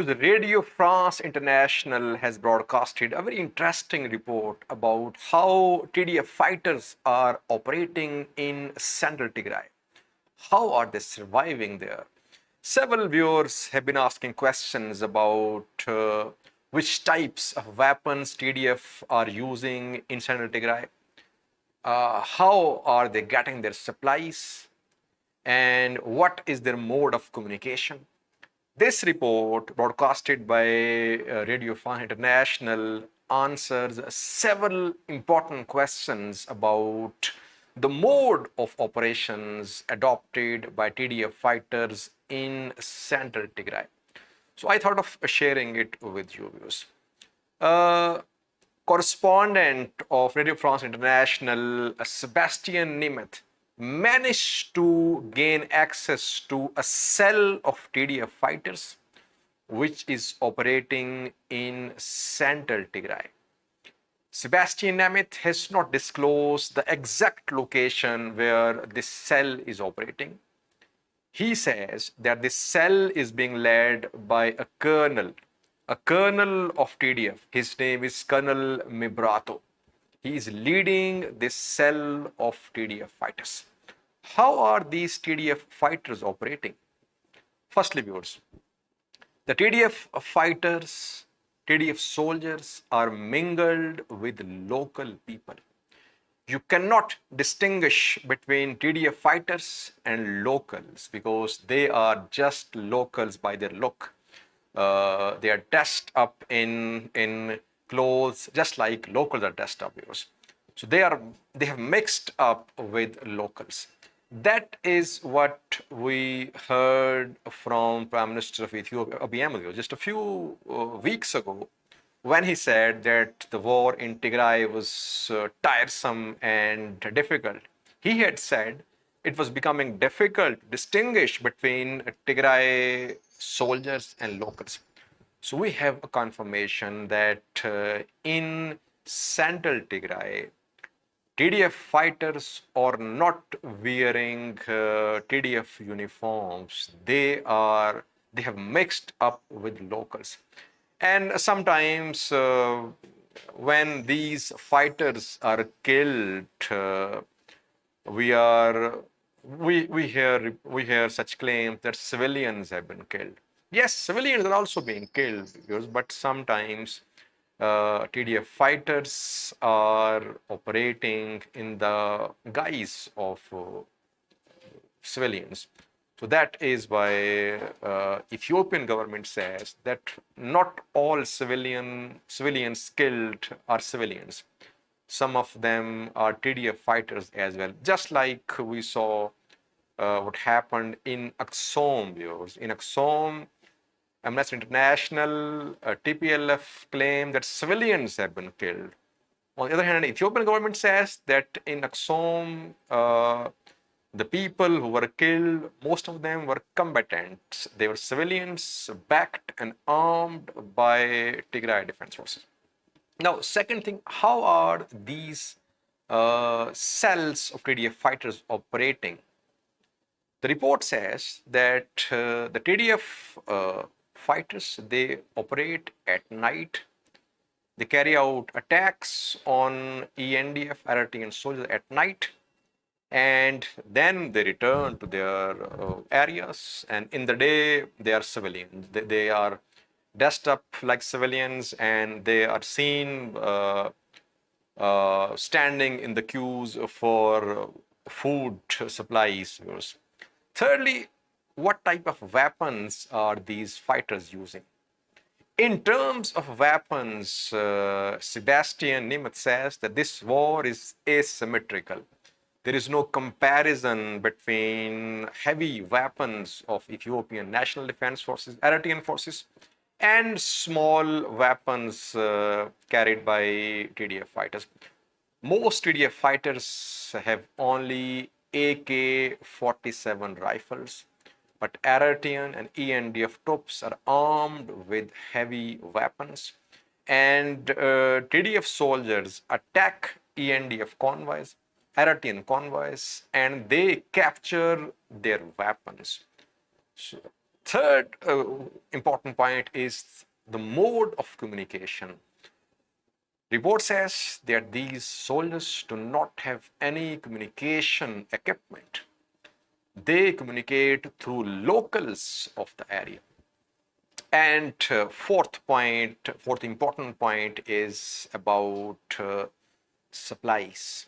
The Radio France International has broadcasted a very interesting report about how TDF fighters are operating in central Tigray. How are they surviving there? Several viewers have been asking questions about which types of weapons TDF are using in central Tigray. How are they getting their supplies? And what is their mode of communication? This report, broadcasted by Radio France International, answers several important questions about the mode of operations adopted by TDF fighters in central Tigray. So I thought of sharing it with you viewers. Correspondent of Radio France International, Sebastian Nemeth, managed to gain access to a cell of TDF fighters which is operating in central Tigray. Sebastian Nemeth has not disclosed the exact location where this cell is operating. He says that this cell is being led by a colonel of TDF. His name is Colonel Mibrato. He is leading this cell of TDF fighters. How are these TDF fighters operating? Firstly, viewers, the TDF fighters, TDF soldiers are mingled with local people. You cannot distinguish between TDF fighters and locals because they are just locals by their look. They are dressed up in clothes just like locals are dressed up, viewers. So they have mixed up with locals. That is what we heard from Prime Minister of Ethiopia, Abiy Ahmed, just a few weeks ago, when he said that the war in Tigray was tiresome and difficult. He had said it was becoming difficult to distinguish between Tigray soldiers and locals. So we have a confirmation that in central Tigray, TDF fighters are not wearing TDF uniforms. They have mixed up with locals. And sometimes when these fighters are killed, we hear such claims that civilians have been killed. Yes, civilians are also being killed, but sometimes TDF fighters are operating in the guise of civilians. So that is why Ethiopian government says that not all civilians killed are civilians. Some of them are TDF fighters as well, just like we saw what happened in Axom, viewers. In Axom, Amnesty International, TPLF claimed that civilians have been killed. On the other hand, the Ethiopian government says that in Axom, the people who were killed, most of them were combatants. They were civilians backed and armed by Tigray Defense Forces. Now, second thing, how are these cells of TDF fighters operating? The report says that the TDF fighters, they operate at night. They carry out attacks on ENDF, Eritrean soldiers at night, and then they return to their areas. And in the day, they are civilians. They are dressed up like civilians, and they are seen standing in the queues for food supplies. Thirdly, what type of weapons are these fighters using? In terms of weapons, Sebastian Nemeth says that this war is asymmetrical. There is no comparison between heavy weapons of Ethiopian National Defense Forces, Eritrean forces, and small weapons carried by TDF fighters. Most TDF fighters have only AK-47 rifles, but Eritrean and ENDF troops are armed with heavy weapons, and TDF soldiers attack ENDF convoys, Eritrean convoys, and they capture their weapons. So, third important point is the mode of communication. Report says that these soldiers do not have any communication equipment. They communicate through locals of the area. And fourth important point is about supplies,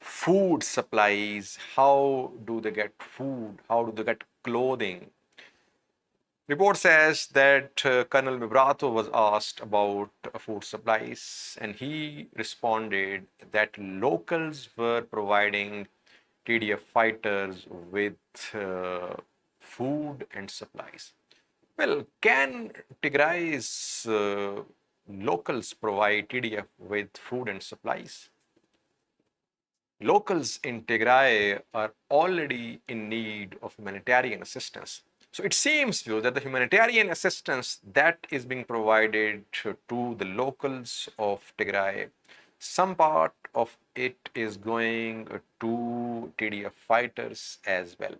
food supplies. How do they get food? How do they get clothing? Report says that Colonel Vibrato was asked about food supplies, and he responded that locals were providing TDF fighters with food and supplies. Well, can Tigray's locals provide TDF with food and supplies? Locals in Tigray are already in need of humanitarian assistance. So it seems to you that the humanitarian assistance that is being provided to the locals of Tigray, some part of it is going to TDF fighters as well.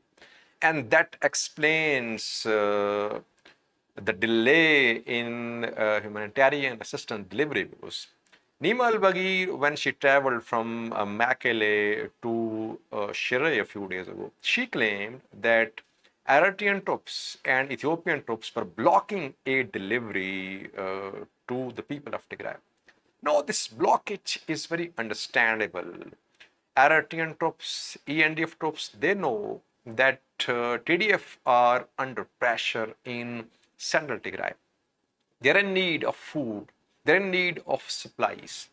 And that explains the delay in humanitarian assistance delivery. Nima al-Bagir, when she traveled from Mekelle to Shire a few days ago, she claimed that Eritrean troops and Ethiopian troops were blocking aid delivery to the people of Tigray. Now, this blockage is very understandable. Eritrean troops, ENDF troops, they know that TDF are under pressure in central Tigray. They're in need of food, they're in need of supplies.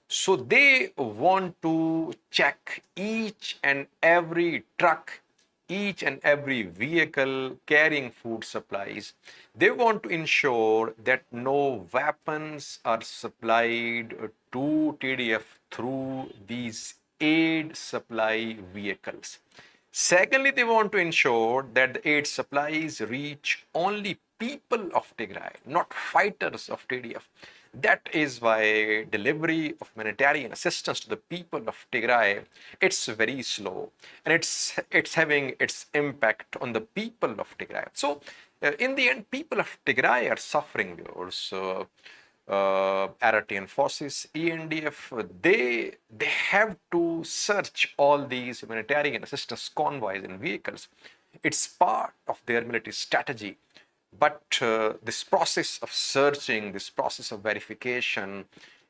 So they want to check each and every truck, each and every vehicle carrying food supplies. They want to ensure that no weapons are supplied to TDF through these aid supply vehicles. Secondly, they want to ensure that the aid supplies reach only people of Tigray, not fighters of TDF. That is why delivery of humanitarian assistance to the people of Tigray, it's very slow, and it's having its impact on the people of Tigray. So, in the end, people of Tigray are suffering. Also, Eritrean forces, ENDF, they have to search all these humanitarian assistance convoys and vehicles. It's part of their military strategy. But this process of searching, this process of verification,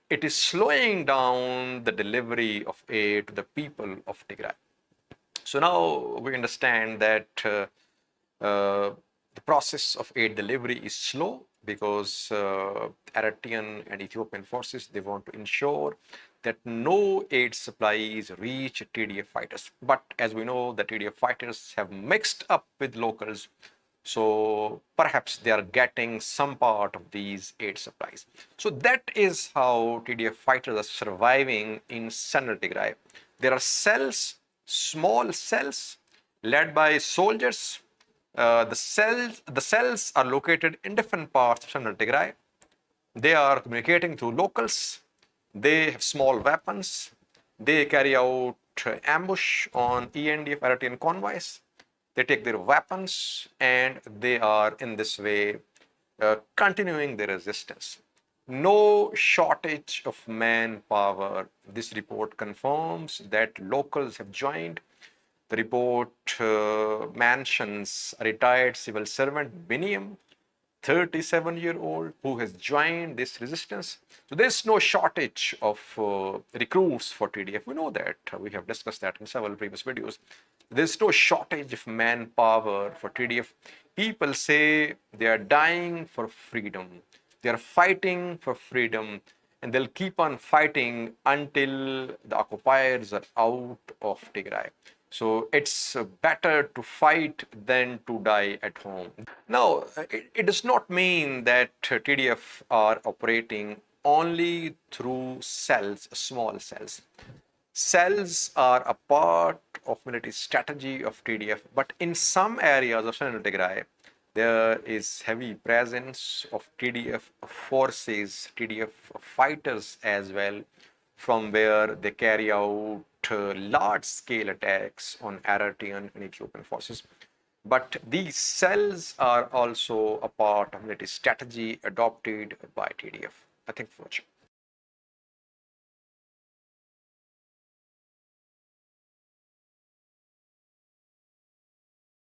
it is slowing down the delivery of aid to the people of Tigray. So now we understand that the process of aid delivery is slow because Eritrean and Ethiopian forces, they want to ensure that no aid supplies reach TDF fighters. But as we know, the TDF fighters have mixed up with locals, so perhaps they are getting some part of these aid supplies. So that is how TDF fighters are surviving in central Tigray. There are cells, small cells led by soldiers. The cells are located in different parts of central Tigray. They are communicating through locals. They have small weapons. They carry out ambush on ENDF Eritrean convoys. They take their weapons and they are in this way continuing their resistance. No shortage of manpower. This report confirms that locals have joined. The report mentions a retired civil servant, Biniam, 37-year-old, who has joined this resistance. So there's no shortage of recruits for TDF. We know that. We have discussed that in several previous videos. There's no shortage of manpower for TDF. People say they are dying for freedom. They are fighting for freedom, and they'll keep on fighting until the occupiers are out of Tigray. So it's better to fight than to die at home. Now, it does not mean that TDF are operating only through cells, small cells. Cells are a part of military strategy of TDF, but in some areas of central Tigray, there is heavy presence of TDF forces, TDF fighters as well, from where they carry out large-scale attacks on Eritrean and Ethiopian forces. But these cells are also a part of military strategy adopted by TDF. I think for watching.